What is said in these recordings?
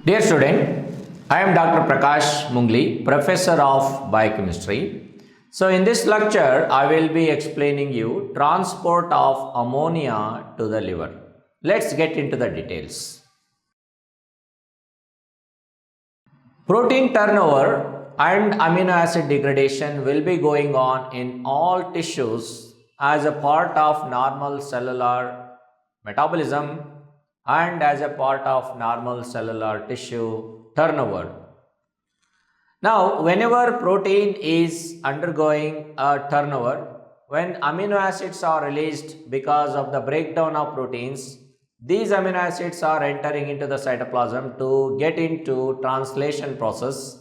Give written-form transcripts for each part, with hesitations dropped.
Dear student, I am Dr. Prakash Mungli, Professor of Biochemistry. So in this lecture, I will be explaining you transport of ammonia to the liver. Let's get into the details. Protein turnover and amino acid degradation will be going on in all tissues as a part of normal cellular metabolism and as a part of normal cellular tissue turnover. Now, whenever protein is undergoing a turnover, when amino acids are released because of the breakdown of proteins, these amino acids are entering into the cytoplasm to get into translation process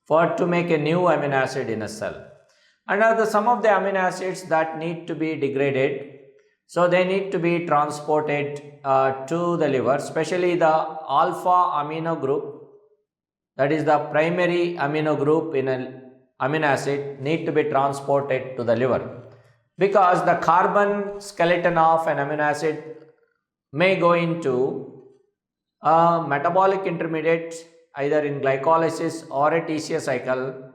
to make a new amino acid in a cell. And some of the amino acids that need to be degraded, so they need to be transported to the liver, especially the alpha amino group, that is the primary amino group in an amino acid, need to be transported to the liver, because the carbon skeleton of an amino acid may go into a metabolic intermediate either in glycolysis or a TCA cycle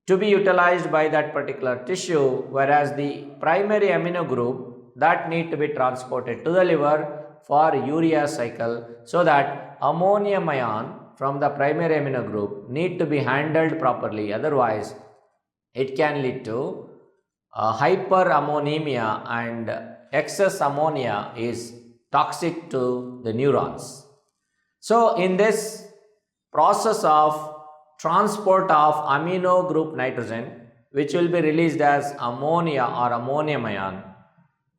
to be utilized by that particular tissue, whereas the primary amino group that need to be transported to the liver for urea cycle, so that ammonium ion from the primary amino group need to be handled properly, otherwise it can lead to hyperammonemia, and excess ammonia is toxic to the neurons. So in this process of transport of amino group nitrogen, which will be released as ammonia or ammonium ion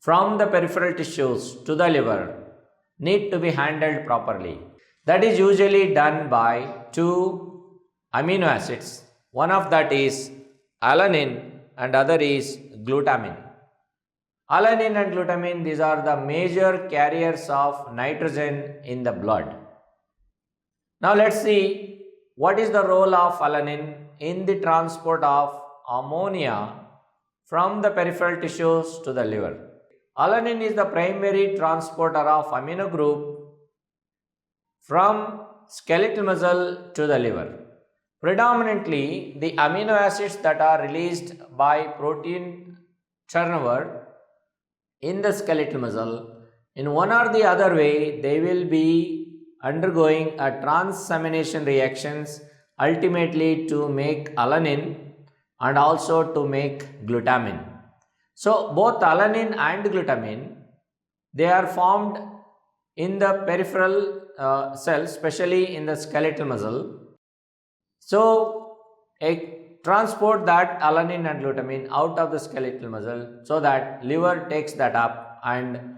from the peripheral tissues to the liver, need to be handled properly. That is usually done by two amino acids. One of that is alanine and other is glutamine. Alanine and glutamine, these are the major carriers of nitrogen in the blood. Now let's see what is the role of alanine in the transport of ammonia from the peripheral tissues to the liver. Alanine is the primary transporter of amino group from skeletal muscle to the liver. Predominantly, the amino acids that are released by protein turnover in the skeletal muscle, in one or the other way, they will be undergoing a transamination reactions ultimately to make alanine and also to make glutamine. So both alanine and glutamine, they are formed in the peripheral cells, especially in the skeletal muscle. So transport that alanine and glutamine out of the skeletal muscle, so that liver takes that up and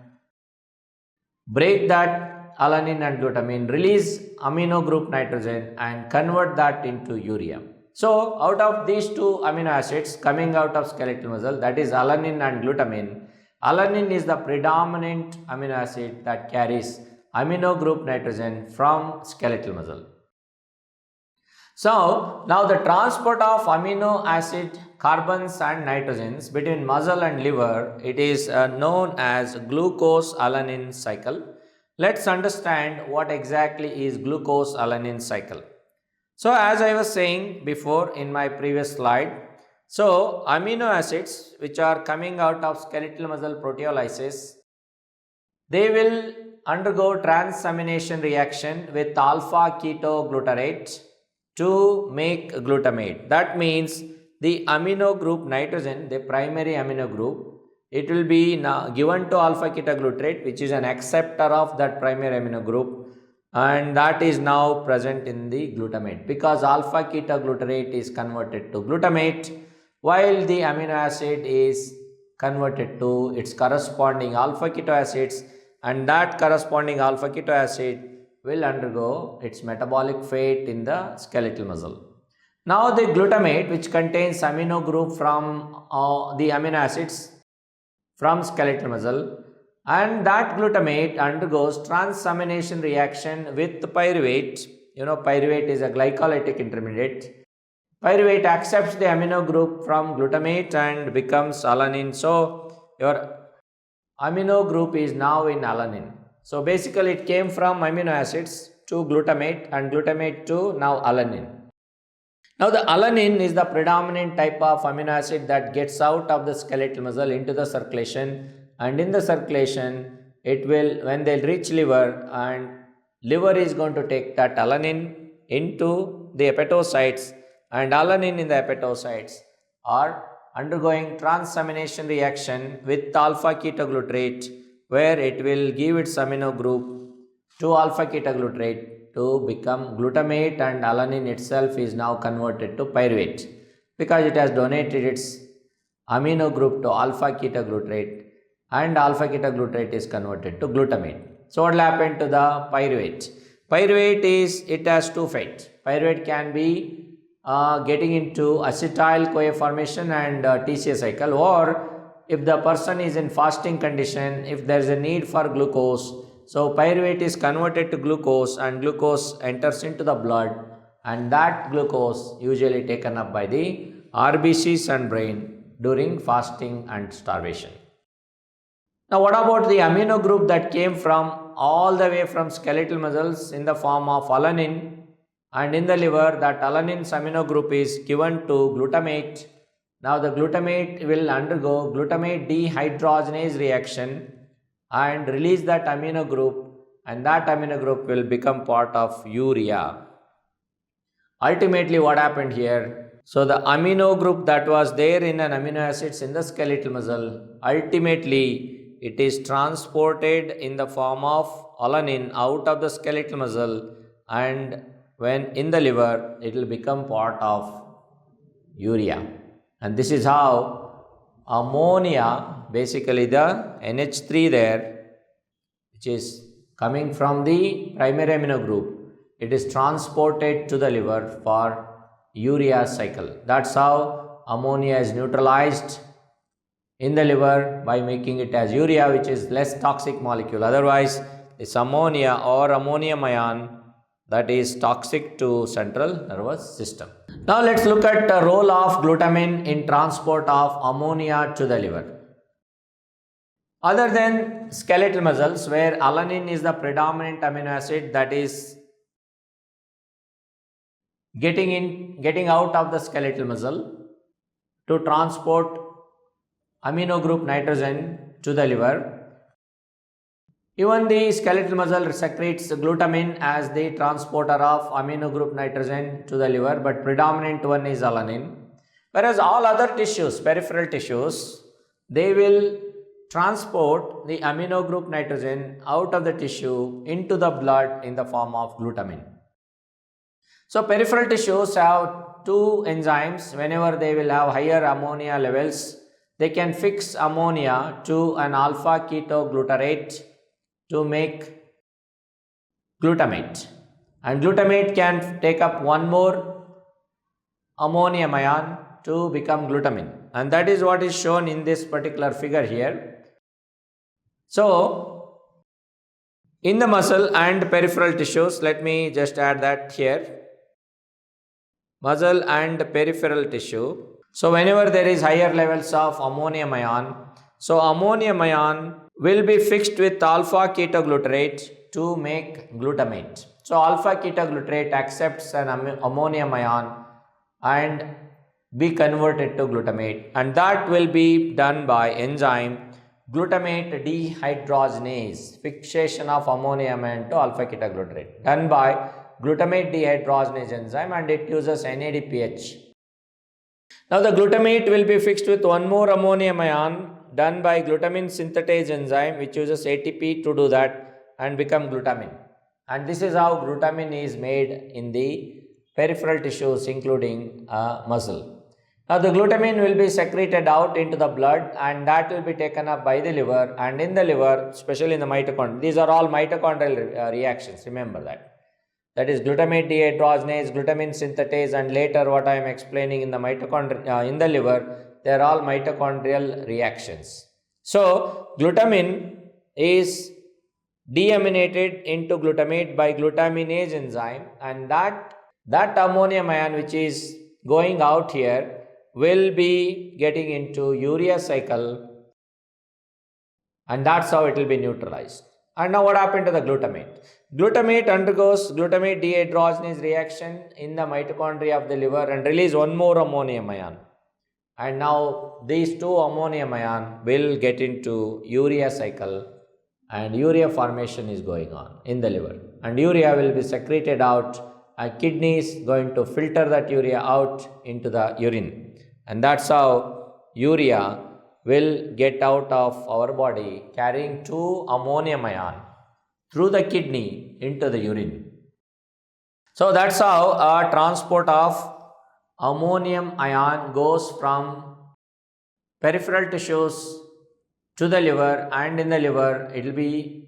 break that alanine and glutamine, release amino group nitrogen and convert that into urea. So out of these two amino acids coming out of skeletal muscle, that is alanine and glutamine, alanine is the predominant amino acid that carries amino group nitrogen from skeletal muscle. So now the transport of amino acid carbons and nitrogens between muscle and liver, it is known as glucose-alanine cycle. Let's understand what exactly is glucose-alanine cycle. So as I was saying before in my previous slide, so amino acids which are coming out of skeletal muscle proteolysis, they will undergo transamination reaction with alpha ketoglutarate to make glutamate. That means the amino group nitrogen, the primary amino group, it will be now given to alpha ketoglutarate, which is an acceptor of that primary amino group, and that is now present in the glutamate, because alpha ketoglutarate is converted to glutamate while the amino acid is converted to its corresponding alpha keto acids, and that corresponding alpha keto acid will undergo its metabolic fate in the skeletal muscle. Now the glutamate, which contains amino group from the amino acids from skeletal muscle, and that glutamate undergoes transamination reaction with pyruvate. Pyruvate is a glycolytic intermediate. Pyruvate accepts the amino group from glutamate and becomes alanine. So your amino group is now in alanine. So basically it came from amino acids to glutamate and glutamate to now alanine. Now the alanine is the predominant type of amino acid that gets out of the skeletal muscle into the circulation, and in the circulation it will, when they reach liver, and liver is going to take that alanine into the hepatocytes, and alanine in the hepatocytes are undergoing transamination reaction with alpha-ketoglutarate, where it will give its amino group to alpha-ketoglutarate to become glutamate, and alanine itself is now converted to pyruvate because it has donated its amino group to alpha-ketoglutarate, and alpha-ketoglutarate is converted to glutamate. So what will happen to the pyruvate? Pyruvate is, it has two fates. Pyruvate can be getting into acetyl-CoA formation and TCA cycle, or if the person is in fasting condition, if there is a need for glucose, so pyruvate is converted to glucose and glucose enters into the blood, and that glucose usually taken up by the RBCs and brain during fasting and starvation. Now what about the amino group that came from all the way from skeletal muscles in the form of alanine, and in the liver that alanine's amino group is given to glutamate. Now the glutamate will undergo glutamate dehydrogenase reaction and release that amino group, and that amino group will become part of urea. Ultimately what happened here? So the amino group that was there in an amino acids in the skeletal muscle, ultimately it is transported in the form of alanine out of the skeletal muscle, and when in the liver it will become part of urea. And this is how ammonia, basically the NH3 there, which is coming from the primary amino group, it is transported to the liver for urea cycle. That's how ammonia is neutralized in the liver by making it as urea, which is less toxic molecule. Otherwise this ammonia or ammonium ion, that is toxic to central nervous system. Now let's look at the role of glutamine in transport of ammonia to the liver. Other than skeletal muscles, where alanine is the predominant amino acid that is getting out of the skeletal muscle to transport amino group nitrogen to the liver, even the skeletal muscle secretes glutamine as the transporter of amino group nitrogen to the liver, but predominant one is alanine. Whereas all other tissues, peripheral tissues, they will transport the amino group nitrogen out of the tissue into the blood in the form of glutamine. So peripheral tissues have two enzymes. Whenever they will have higher ammonia levels, they can fix ammonia to an alpha-ketoglutarate to make glutamate, and glutamate can take up one more ammonium ion to become glutamine, and that is what is shown in this particular figure here. So in the muscle and peripheral tissues, let me just add that here, muscle and peripheral tissue. So whenever there is higher levels of ammonium ion, so ammonium ion will be fixed with alpha-ketoglutarate to make glutamate. So alpha-ketoglutarate accepts an ammonium ion and be converted to glutamate, and that will be done by enzyme glutamate dehydrogenase, fixation of ammonium ion to alpha-ketoglutarate, done by glutamate dehydrogenase enzyme, and it uses NADPH. Now the glutamate will be fixed with one more ammonium ion done by glutamine synthetase enzyme, which uses ATP to do that and become glutamine. And this is how glutamine is made in the peripheral tissues including muscle. Now the glutamine will be secreted out into the blood, and that will be taken up by the liver, and in the liver, especially in the mitochondria, these are all mitochondrial reactions, remember that. That is glutamate dehydrogenase, glutamine synthetase, and later what I am explaining in the mitochondria in the liver, they are all mitochondrial reactions. So glutamine is deaminated into glutamate by glutaminase enzyme, and that ammonium ion which is going out here will be getting into urea cycle, and that's how it will be neutralized. And now what happened to the glutamate? Glutamate undergoes glutamate dehydrogenase reaction in the mitochondria of the liver and release one more ammonium ion. And now these two ammonium ion will get into urea cycle and urea formation is going on in the liver. And urea will be secreted out and kidney is going to filter that urea out into the urine. And that's how urea will get out of our body carrying two ammonium ion through the kidney into the urine. So that's how a transport of ammonium ion goes from peripheral tissues to the liver, and in the liver it will be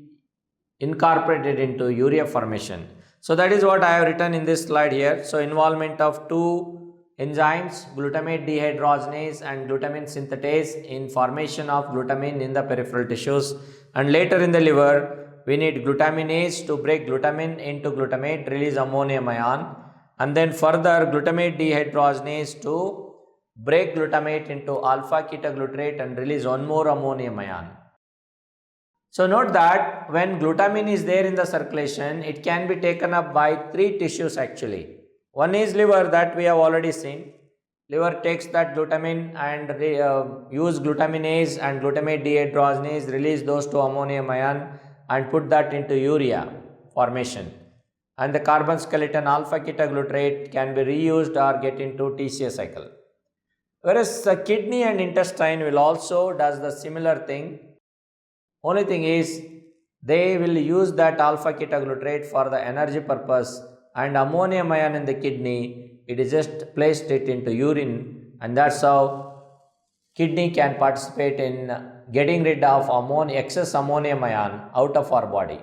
incorporated into urea formation. So that is what I have written in this slide here. So involvement of two enzymes, glutamate dehydrogenase and glutamine synthetase in formation of glutamine in the peripheral tissues, and later in the liver we need glutaminase to break glutamine into glutamate, release ammonium ion, and then further glutamate dehydrogenase to break glutamate into alpha-ketoglutarate and release one more ammonium ion. So note that when glutamine is there in the circulation, it can be taken up by three tissues actually. One is liver, that we have already seen. Liver takes that glutamine and use glutaminase and glutamate dehydrogenase, release those two ammonium ion and put that into urea formation. And the carbon skeleton alpha-ketoglutarate can be reused or get into TCA cycle. Whereas the kidney and intestine will also does the similar thing. Only thing is they will use that alpha-ketoglutarate for the energy purpose, and ammonium ion in the kidney, it is just placed it into urine, and that's how kidney can participate in getting rid of excess ammonium ion out of our body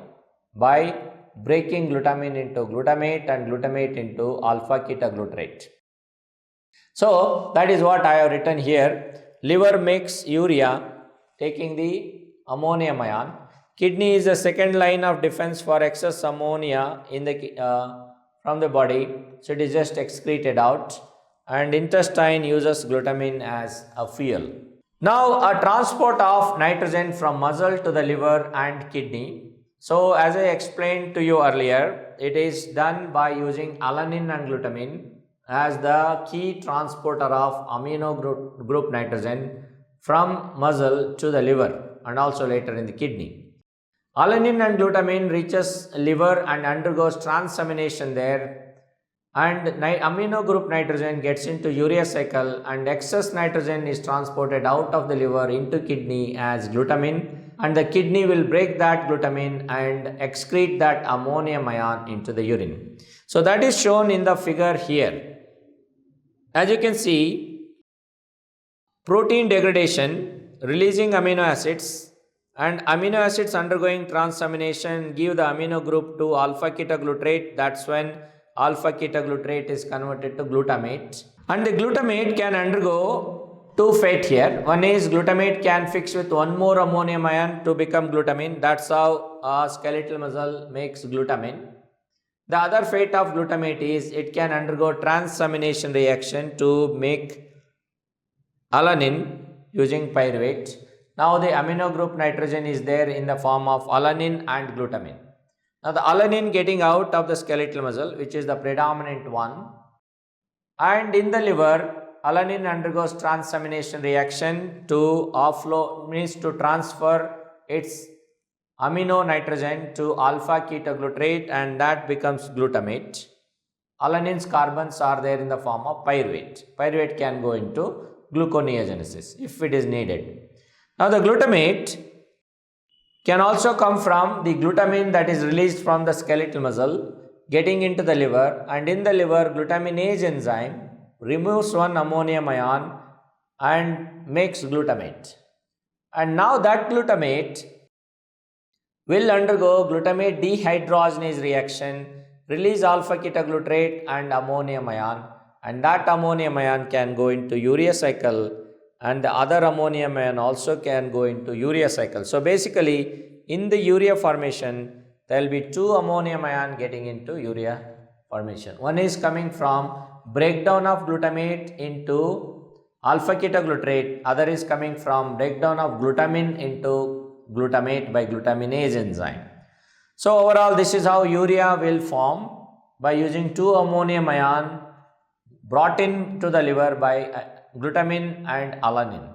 by breaking glutamine into glutamate and glutamate into alpha-ketoglutarate. So that is what I have written here. Liver makes urea taking the ammonium ion. Kidney is the second line of defense for excess ammonia in the from the body, so it is just excreted out, and intestine uses glutamine as a fuel. Now a transport of nitrogen from muscle to the liver and kidney. So as I explained to you earlier, it is done by using alanine and glutamine as the key transporter of amino group nitrogen from muscle to the liver and also later in the kidney. Alanine and glutamine reaches liver and undergoes transamination there, and amino group nitrogen gets into urea cycle, and excess nitrogen is transported out of the liver into kidney as glutamine, and the kidney will break that glutamine and excrete that ammonium ion into the urine. So that is shown in the figure here. As you can see, protein degradation releasing amino acids, and amino acids undergoing transamination give the amino group to alpha-ketoglutarate. That's when alpha-ketoglutarate is converted to glutamate, and the glutamate can undergo two fate here. One is glutamate can fix with one more ammonium ion to become glutamine. That's how a skeletal muscle makes glutamine. The other fate of glutamate is it can undergo transamination reaction to make alanine using pyruvate. Now the amino group nitrogen is there in the form of alanine and glutamine. Now the alanine getting out of the skeletal muscle, which is the predominant one, and in the liver alanine undergoes transamination reaction to offload, means to transfer its amino nitrogen to alpha-ketoglutarate, and that becomes glutamate. Alanine's carbons are there in the form of pyruvate. Pyruvate can go into gluconeogenesis if it is needed. Now the glutamate can also come from the glutamine that is released from the skeletal muscle getting into the liver, and in the liver glutaminase enzyme removes one ammonium ion and makes glutamate. And now that glutamate will undergo glutamate dehydrogenase reaction, release alpha-ketoglutarate and ammonium ion, and that ammonium ion can go into urea cycle, and the other ammonium ion also can go into urea cycle. So basically in the urea formation there will be two ammonium ion getting into urea formation. One is coming from breakdown of glutamate into alpha-ketoglutarate, other is coming from breakdown of glutamine into glutamate by glutaminase enzyme. So overall, this is how urea will form by using two ammonium ion brought into the liver by glutamine and alanine.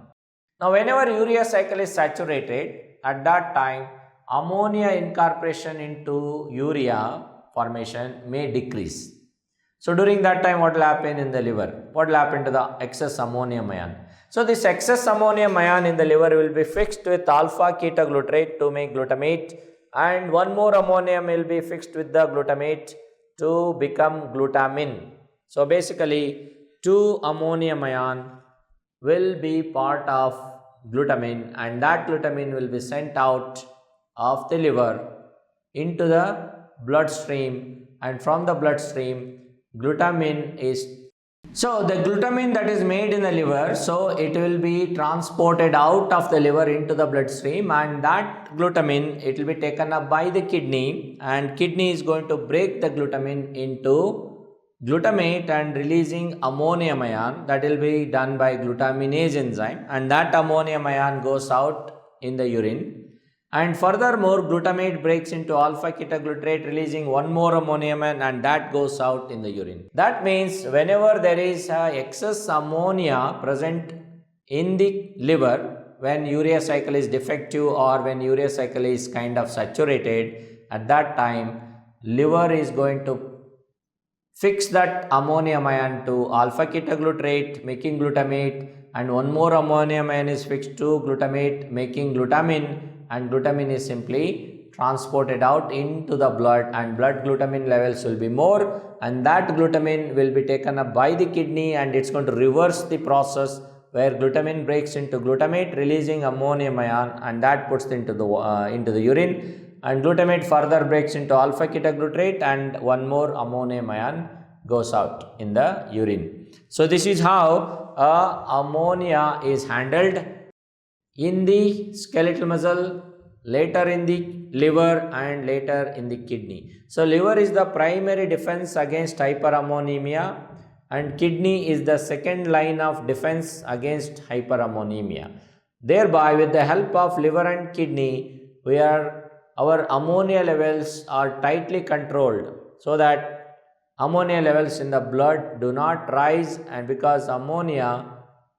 Now whenever urea cycle is saturated, at that time ammonia incorporation into urea formation may decrease. So during that time, what will happen in the liver? What will happen to the excess ammonium ion? So this excess ammonium ion in the liver will be fixed with alpha ketoglutarate to make glutamate, and one more ammonium will be fixed with the glutamate to become glutamine. So basically, two ammonium ion will be part of glutamine, and that glutamine will be sent out of the liver into the bloodstream, and from the bloodstream glutamine is, so the glutamine that is made in the liver, so it will be transported out of the liver into the bloodstream, and that glutamine, it will be taken up by the kidney, and kidney is going to break the glutamine into glutamate and releasing ammonium ion. That will be done by glutaminase enzyme, and that ammonium ion goes out in the urine. And furthermore, glutamate breaks into alpha ketoglutarate, releasing one more ammonium ion, and that goes out in the urine. That means whenever there is excess ammonia present in the liver, when urea cycle is defective or when urea cycle is kind of saturated, at that time liver is going to fix that ammonium ion to alpha ketoglutarate making glutamate, and one more ammonium ion is fixed to glutamate making glutamine, and glutamine is simply transported out into the blood, and blood glutamine levels will be more, and that glutamine will be taken up by the kidney, and it's going to reverse the process where glutamine breaks into glutamate releasing ammonium ion, and that puts into the urine, and glutamate further breaks into alpha ketoglutarate, and one more ammonium ion goes out in the urine. So this is how ammonia is handled in the skeletal muscle, later in the liver, and later in the kidney. So liver is the primary defense against hyperammonemia, and kidney is the second line of defense against hyperammonemia. Thereby, with the help of liver and kidney, our ammonia levels are tightly controlled, so that ammonia levels in the blood do not rise, and because ammonia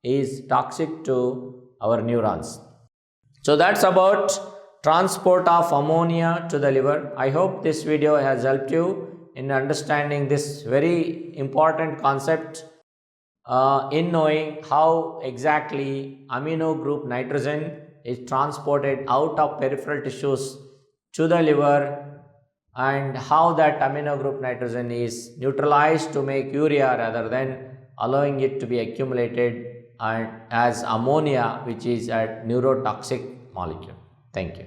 is toxic to our neurons. So that's about transport of ammonia to the liver. I hope this video has helped you in understanding this very important concept, in knowing how exactly amino group nitrogen is transported out of peripheral tissues to the liver, and how that amino group nitrogen is neutralized to make urea rather than allowing it to be accumulated and as ammonia, which is a neurotoxic molecule. Thank you.